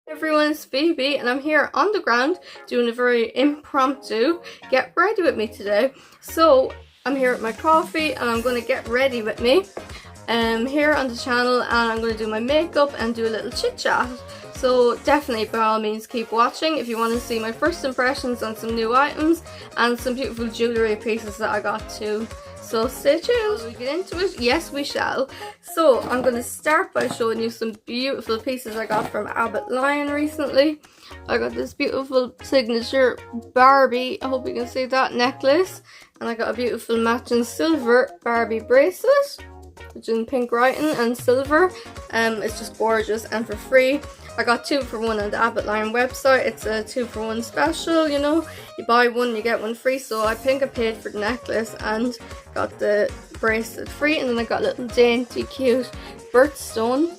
Everyone, it's Phoebe and I'm here on the ground doing a very impromptu get ready with me today. So I'm here with my coffee and I'm going to get ready with me here on the channel, and I'm going to do my makeup and do a little chit chat. So definitely by all means keep watching if you want to see my first impressions on some new items and some beautiful jewellery pieces that I got too. So stay tuned. Will we get into it? Yes, we shall. So I'm going to start by showing you some beautiful pieces I got from Abbott Lion recently. I got this beautiful signature Barbie, I hope you can see that, necklace. And I got a beautiful matching silver Barbie bracelet, which is in pink writing and silver. It's just gorgeous and for free. I got 2 for 1 on the Abbott Lion website. It's a 2 for 1 special, you know. You buy one, you get one free. So I think I paid for the necklace and got the bracelet free. And then I got a little dainty, cute birthstone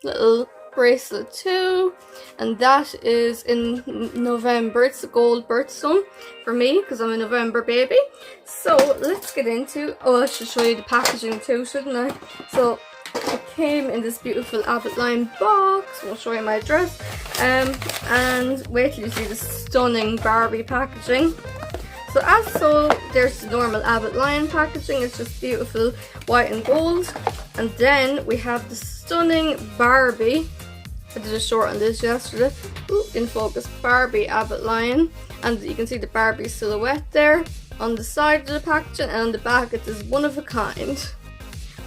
little bracelet too. And that is in November. It's a gold birthstone for me because I'm a November baby. So let's get into, I should show you the packaging too, shouldn't I? So it came in this beautiful Abbott Lion box. I'll show you my address. And wait till you see the stunning Barbie packaging. So there's the normal Abbott Lion packaging. It's just beautiful white and gold. And then we have the stunning Barbie. I did a short on this yesterday. Ooh, in focus, Barbie Abbott Lion. And you can see the Barbie silhouette there on the side of the packaging, and on the back it says one of a kind,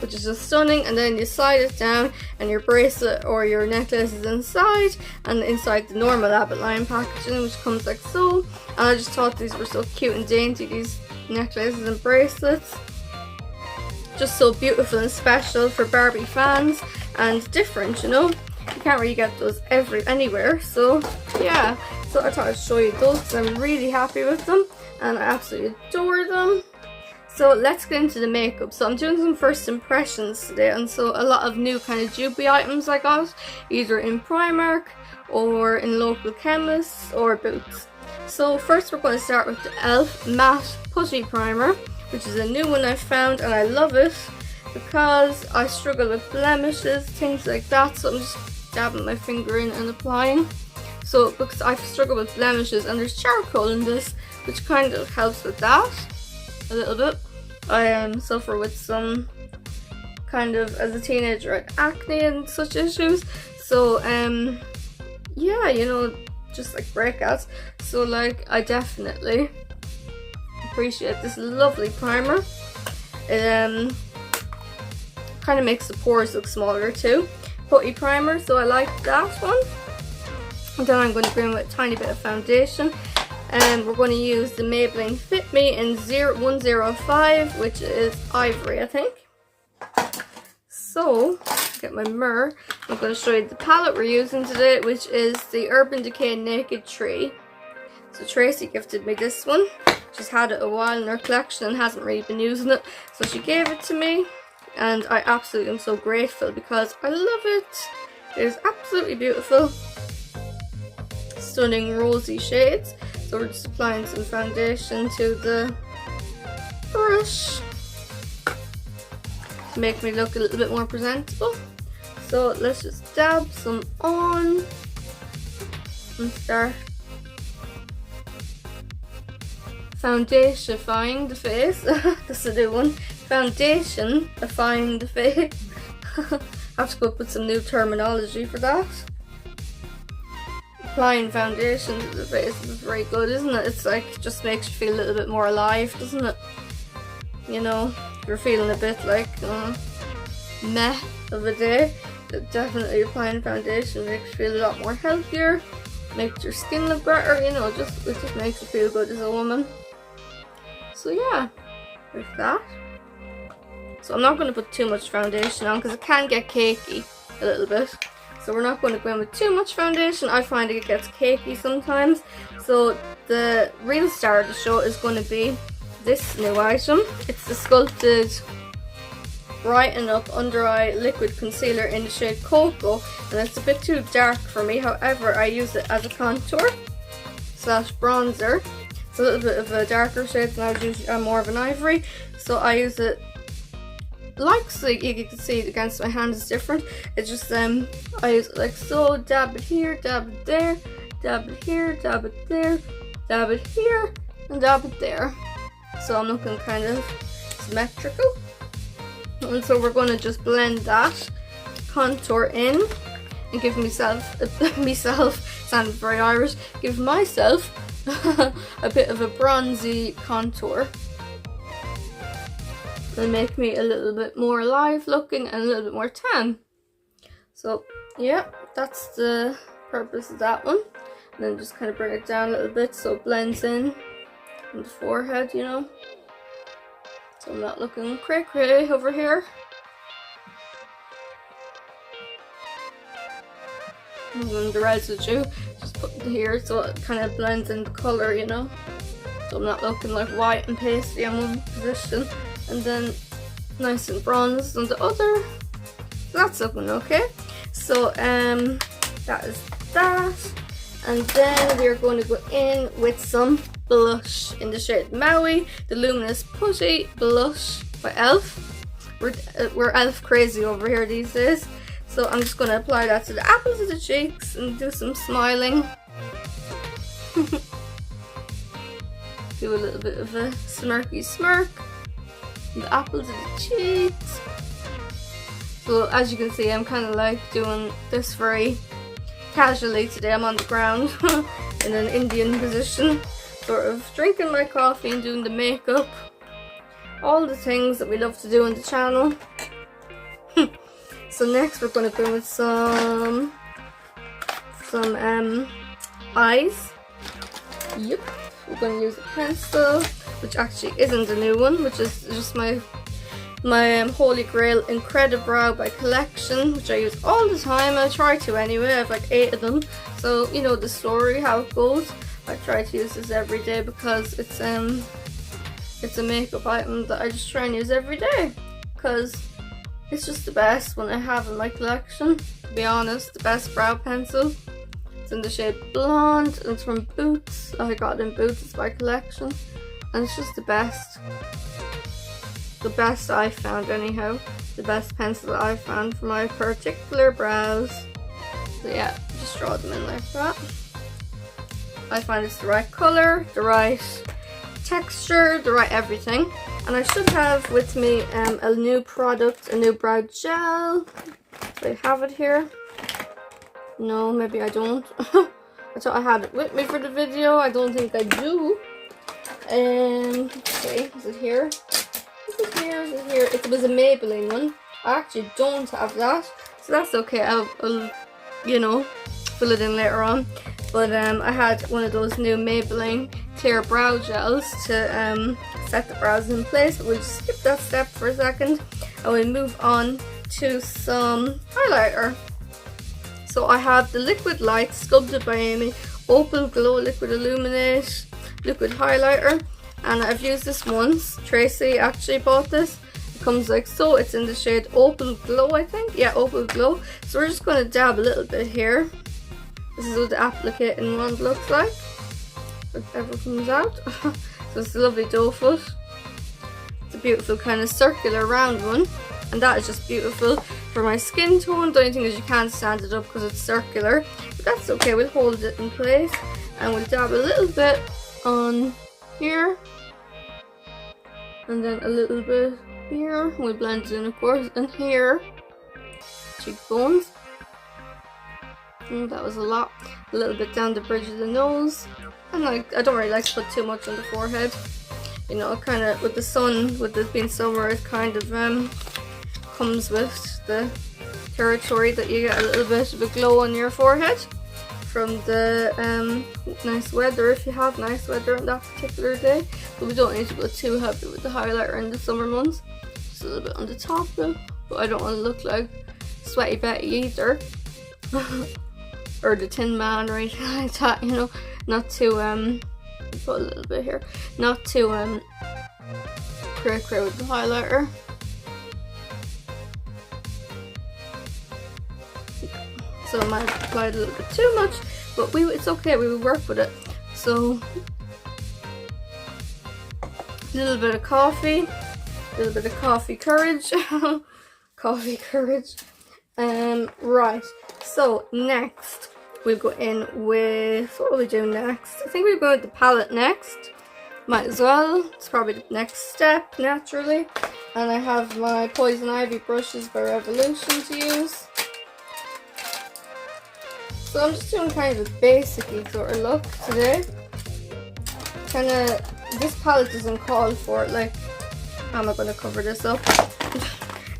which is just stunning. And then you slide it down and your bracelet or your necklace is inside, and inside the normal Abbott Lion packaging, which comes like so. And I just thought these were so cute and dainty, these necklaces and bracelets. Just so beautiful and special for Barbie fans and different, you know. You can't really get those anywhere. So yeah, so I thought I'd show you those because I'm really happy with them and I absolutely adore them. So let's get into the makeup. So I'm doing some first impressions today, and so a lot of new kind of dupe items I got, either in Primark or in local chemists or Boots. So first we're going to start with the e.l.f. Matte Putty Primer, which is a new one I found and I love it because I struggle with blemishes, things like that. So I'm just dabbing my finger in and applying. So because I struggle with blemishes and there's charcoal in this, which kind of helps with that a little bit. I suffer with some kind of, as a teenager, acne and such issues. So yeah, you know, just like breakouts. So like I definitely appreciate this lovely primer. It kind of makes the pores look smaller too. Putty primer, so I like that one. And then I'm going to go in with a tiny bit of foundation. And we're going to use the Maybelline Fit Me in 105, which is ivory, I think. So, get my mirror. I'm going to show you the palette we're using today, which is the Urban Decay Naked Tree. So Tracy gifted me this one. She's had it a while in her collection and hasn't really been using it. So she gave it to me, and I absolutely am so grateful because I love it. It is absolutely beautiful. Stunning rosy shades. So we're just applying some foundation to the brush to make me look a little bit more presentable. So let's just dab some on and start foundationifying the face. That's a new one. Foundationifying the face. I have to go up with some new terminology for that. Applying foundation to the face is very good, isn't it? It's like, just makes you feel a little bit more alive, doesn't it? You know, if you're feeling a bit like meh of a day, definitely applying foundation makes you feel a lot more healthier, makes your skin look better, you know, it just makes you feel good as a woman. So yeah, with that. So I'm not going to put too much foundation on because it can get cakey a little bit. So we're not going to go in with too much foundation. I find it gets cakey sometimes. So the real star of the show is going to be this new item. It's the Sculpted Brighten Up Under Eye Liquid Concealer in the shade Cocoa. And it's a bit too dark for me. However, I use it as a contour / bronzer. It's a little bit of a darker shade than I would usually. I'm more of an ivory. So I use it like you can see against my hand is different. It's just I use it like so, dab it here, dab it there, dab it here, dab it there, dab it here, and dab it there. So I'm looking kind of symmetrical. And so we're going to just blend that contour in and give myself sounded very Irish, give myself a bit of a bronzy contour and make me a little bit more alive looking and a little bit more tan. So yeah, that's the purpose of that one. And then just kind of bring it down a little bit so it blends in on the forehead, you know, so I'm not looking cray-cray over here. I'm doing the residue, just put it here so it kind of blends in the colour, you know, so I'm not looking like white and pasty on one position and then nice and bronzed on the other. So that's looking okay. So that is that, and then we're going to go in with some blush in the shade Maui, the Luminous Putty Blush by ELF. We're ELF crazy over here these days. So I'm just going to apply that to the apples of the cheeks and do some smiling. Do a little bit of a smirky smirk on the apples of the cheeks. So as you can see, I'm kind of like doing this very casually today. I'm on the ground in an Indian position, sort of drinking my coffee and doing the makeup. All the things that we love to do on the channel. So next we're going to go with some eyes. Yep, we're going to use a pencil, which actually isn't a new one, which is just my Holy Grail Incredibrow by Collection, which I use all the time. I try to anyway. I have like 8 of them, so you know the story, how it goes. I try to use this every day because it's a makeup item that I just try and use every day because it's just the best one I have in my collection, to be honest. The best brow pencil. It's in the shade Blonde and it's from Boots. I got it in Boots, it's by Collection. And it's just the best. The best I found anyhow. The best pencil that I found for my particular brows. So yeah, just draw them in like that. I find it's the right colour, the right texture, the right everything. And I should have with me a new product, a new brow gel. Do I have it here? No, maybe I don't. I thought I had it with me for the video. I don't think I do. Okay, is it here? Is it here? Is it here? It was a Maybelline one. I actually don't have that, so that's okay. I'll you know, fill it in later on. But I had one of those new Maybelline clear brow gels to set the brows in place. But we'll just skip that step for a second and we'll move on to some highlighter. So I have the Liquid Light Sculpted by Amy Opal Glow Liquid Illuminate Liquid Highlighter, and I've used this once. Tracy actually bought this. It comes like so. It's in the shade Opal Glow, I think. Yeah, Opal Glow. So we're just going to dab a little bit here. This is what the applicating one looks like, if it ever comes out. So it's a lovely doe foot. It's a beautiful kind of circular round one, and that is just beautiful for my skin tone. The only thing is you can't stand it up because it's circular, but that's okay. We'll hold it in place and we'll dab a little bit on here and then a little bit here. We'll blend it in, of course, and here, cheekbones. That was a lot. A little bit down the bridge of the nose, and like I don't really like to put too much on the forehead. You know, kind of with the sun, with it being summer, it kind of comes with the territory that you get a little bit of a glow on your forehead from the nice weather, if you have nice weather on that particular day. But we don't need to go too heavy with the highlighter in the summer months. Just a little bit on the top though, but I don't want to look like Sweaty Betty either. Or the Tin Man or anything like that, you know. Not too put a little bit here, not too cray with the highlighter. So I might have applied a little bit too much, but it's okay, we will work with it. So a little bit of coffee, A little bit of Coffee Courage. Coffee Courage. Right, so next we'll go in with, what will we do next? I think we'll go with the palette next. Might as well, it's probably the next step naturally. And I have my Poison Ivy brushes by Revolution to use. So I'm just doing kind of a basic-y sort of look today. Kind of, this palette doesn't call for it, like, how am I going to cover this up?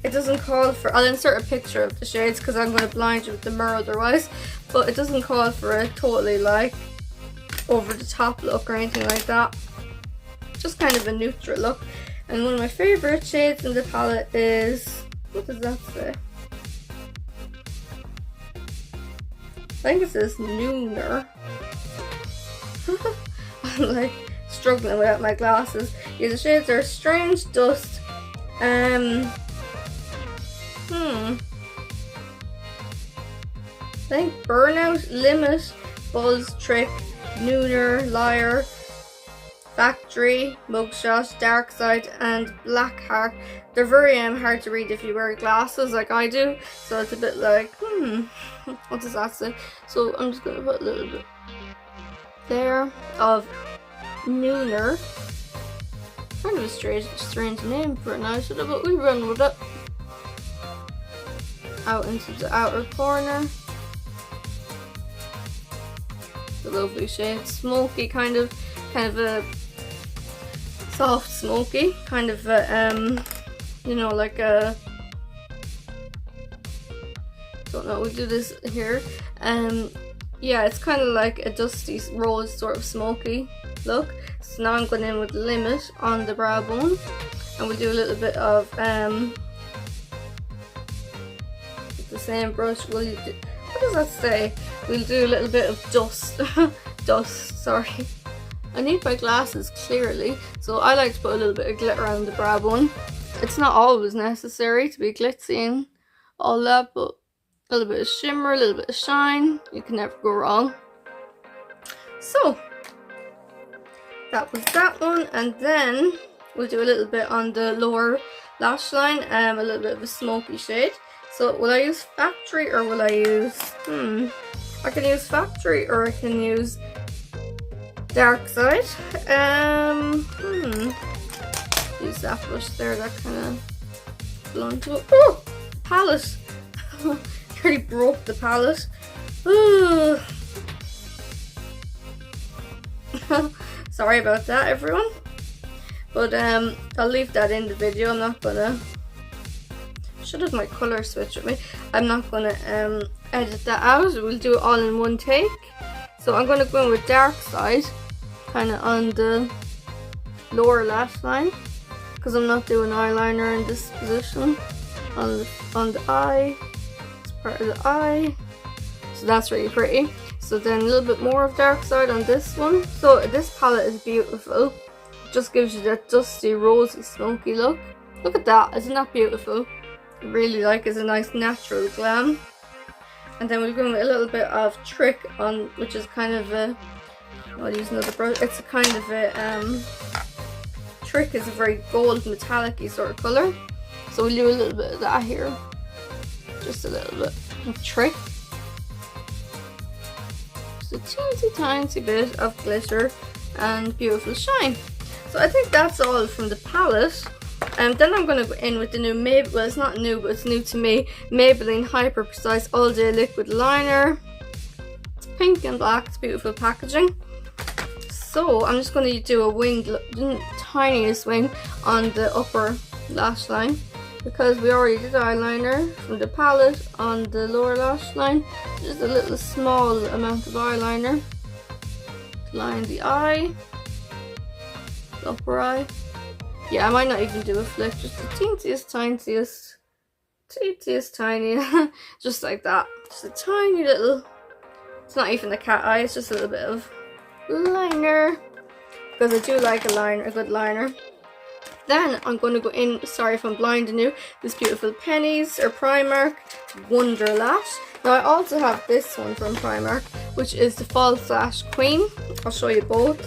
It doesn't call for, I'll insert a picture of the shades because I'm going to blind you with the mirror otherwise, but it doesn't call for a totally like over the top look or anything like that. Just kind of a neutral look. And one of my favourite shades in the palette is, what does that say? I think it says Nooner. I'm like struggling without my glasses. Yeah, the shades are Strange Dust, I think Burnout, Limit, Buzz, Trick, Nooner, Liar, Factory, Mugshot, Dark Side, and Black Heart. They're very hard to read if you wear glasses like I do, so it's a bit like, what does that say? So I'm just going to put a little bit there of Nooner. Kind of a strange name for it now, but we run with it. Out into the outer corner. The lovely shade, smoky, kind of a soft smoky, kind of a, you know, like a, don't know, we do this here, yeah, it's kind of like a dusty rose sort of smoky look. So now I'm going in with Limit on the brow bone, and we'll do a little bit of, with the same brush, what does that say? We'll do a little bit of dust, sorry. I need my glasses clearly, so I like to put a little bit of glitter on the brow bone. It's not always necessary to be glitzy and all that, but a little bit of shimmer, a little bit of shine, you can never go wrong. So, that was that one, and then we'll do a little bit on the lower lash line, a little bit of a smoky shade. So will I use Factory or will I use, I can use Factory or I can use Dark Side. Use that brush there, that kind of blunt. Oh, palette. Nearly broke the palette. Sorry about that, everyone. But I'll leave that in the video. I'm not gonna. Should have my color switch with me. I'm not gonna edit that out. We'll do it all in one take. So I'm gonna go in with Dark Side, kind of on the lower lash line, because I'm not doing eyeliner in this position. On the eye, it's part of the eye. So that's really pretty. So then a little bit more of Dark Side on this one. So this palette is beautiful. It just gives you that dusty, rosy, smoky look. Look at that, isn't that beautiful? I really like it. It's a nice natural glam. And then we're going with a little bit of Trick on, which is kind of a, I'll use another brush. It's a kind of a, Trick is a very gold metallic-y sort of colour. So we'll do a little bit of that here. Just a little bit of Trick. Just a teensy bit of glitter and beautiful shine. So I think that's all from the palette. And then I'm going to go in with the new Maybelline, well it's not new but it's new to me, Maybelline Hyper Precise All Day Liquid Liner. It's pink and black, it's beautiful packaging. So I'm just going to do a wing, tiniest wing on the upper lash line, because we already did eyeliner from the palette on the lower lash line. Just a little small amount of eyeliner to line the eye, the upper eye. Yeah, I might not even do a flick, just the teeniest, tiny, just like that. Just a tiny little, it's not even a cat eye, it's just a little bit of liner, because I do like a good liner. Then I'm going to go in, sorry if I'm blinding you, this beautiful Pennies or Primark Wonder Lash. Now I also have this one from Primark, which is the False Lash Queen. I'll show you both.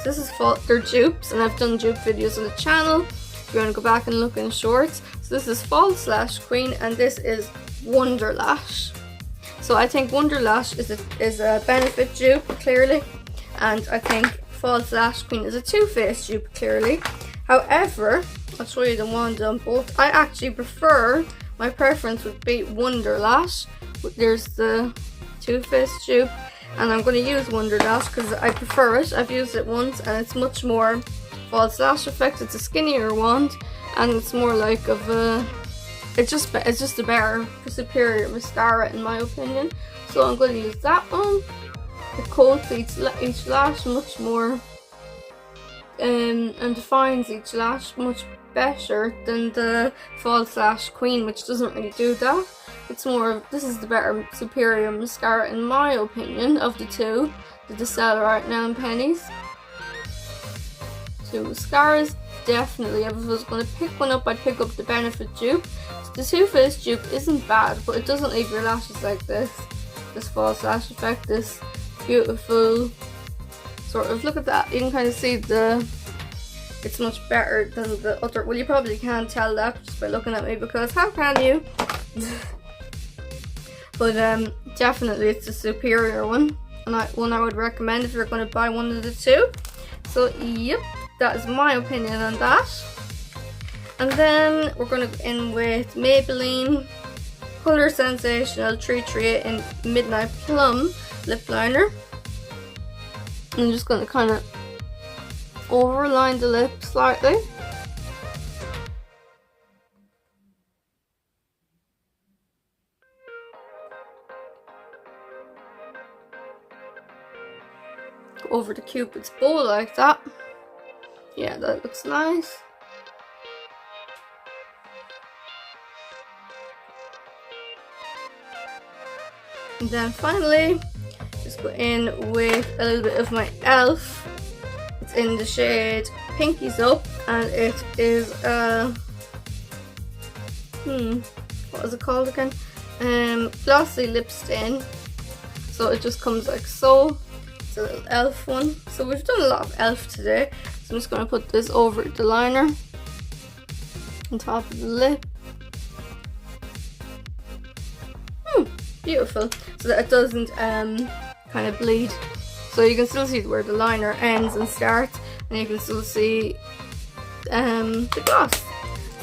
This is they're dupes, and I've done dupe videos on the channel. if you want to go back and look in shorts. So this is False Lash Queen, and this is Wonder Lash. So I think Wonder Lash is a Benefit dupe, clearly, and I think False Lash Queen is a Too Faced dupe, clearly. However, I'll show you the wand on both. I actually prefer, my preference would be Wonder Lash. There's the Too Faced dupe, and I'm going to use Wonder Lash because I prefer it. I've used it once and it's much more false lash effect. It's a skinnier wand and it's more like of a, it's just a better, superior mascara in my opinion. So I'm going to use that one. It coats each lash much more and defines each lash much better than the False Lash Queen, which doesn't really do that. It's more of, this is the better, superior mascara in my opinion of the two that they sell right now in pennies. So mascaras, definitely, if I was going to pick one up, I'd pick up the Benefit dupe. The Too Faced dupe isn't bad, but it doesn't leave your lashes like this false lash effect, this beautiful sort of, look at that, you can kind of see it's much better than the other. Well, you probably can't tell that just by looking at me, because how can you? But definitely it's a superior one, and one I would recommend if you're going to buy one of the two. So yep, that is my opinion on that. And then we're going to go in with Maybelline Colour Sensational 338 in Midnight Plum lip liner. I'm just going to kind of overline the lip slightly. Go over the Cupid's bow like that. Yeah, that looks nice. And then finally, just go in with a little bit of my e.l.f. It's in the shade Pinkies Up, and it is what is it called again? Glossy lip stain. So it just comes like so. It's a little e.l.f. one. So we've done a lot of e.l.f. today. So I'm just going to put this over the liner on top of the lip. Beautiful, so that it doesn't kind of bleed. So you can still see where the liner ends and starts, and you can still see the gloss.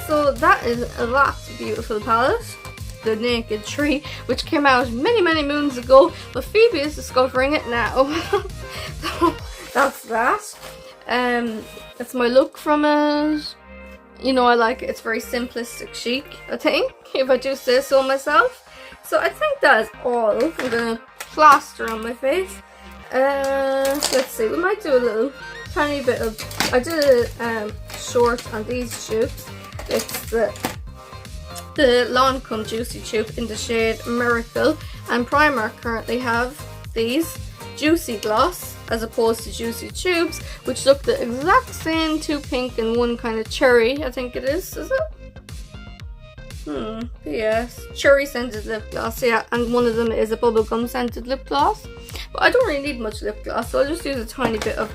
So that is that beautiful palette, the Naked Tree, which came out many moons ago, but Phoebe is discovering it now. So that's that. That's my look from it. You know, I like it. It's very simplistic chic, I think, if I do say so myself. So I think that is all. I'm gonna plaster on my face. Let's see, we might do a little tiny bit of, I did a short on these tubes. It's the Lancome Juicy tube in the shade Miracle, and Primark currently have these Juicy Gloss as opposed to Juicy Tubes, which look the exact same, two pink and one kind of cherry, I think it is it? Yes, cherry scented lip gloss, yeah, and one of them is a bubblegum scented lip gloss. But I don't really need much lip gloss, so I'll just use a tiny bit of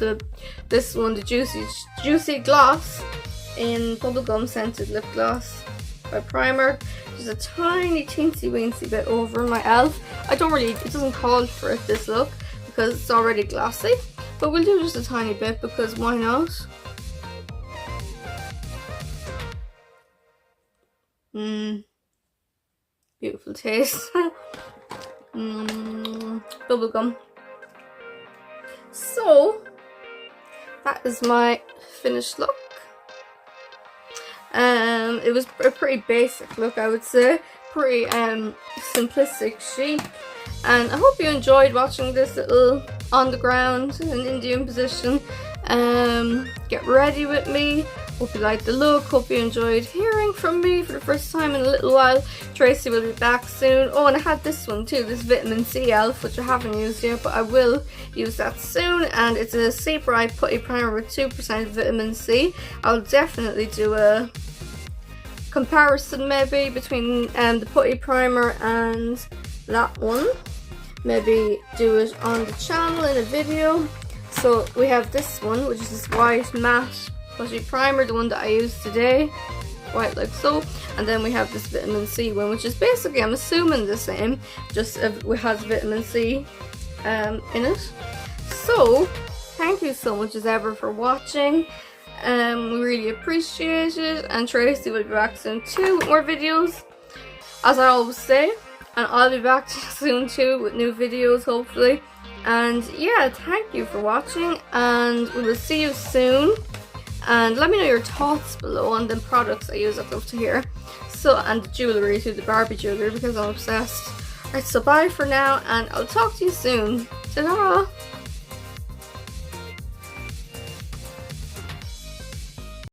this one, the Juicy Gloss in bubblegum scented lip gloss by Primark. Just a tiny teensy weensy bit over my e.l.f. I don't really, it doesn't call for it, this look, because it's already glossy, but we'll do just a tiny bit because why not? Beautiful taste. Bubblegum. So that is my finished look. It was a pretty basic look, I would say. Pretty simplistic, chic. And I hope you enjoyed watching this little on the ground in Indian position. Get ready with me. Hope you liked the look. Hope you enjoyed hearing from me for the first time in a little while. Tracy will be back soon. Oh, and I had this one too, this Vitamin C e.l.f., which I haven't used yet, but I will use that soon. And it's a C Bright Putty Primer with 2% vitamin C. I'll definitely do a comparison maybe between the putty primer and that one. Maybe do it on the channel in a video. So we have this one, which is this white matte putty primer, the one that I used today, quite like so. And then we have this vitamin C one, which is basically, I'm assuming the same, just it has vitamin C in it. So thank you so much as ever for watching. We really appreciate it, and Tracy will be back soon too with more videos, as I always say, and I'll be back soon too with new videos hopefully. And yeah, thank you for watching, and we will see you soon. And let me know your thoughts below on the products I use. I'd love to hear. So, and the jewellery too, the Barbie jewellery, because I'm obsessed. Alright, so bye for now, and I'll talk to you soon. Ta-da!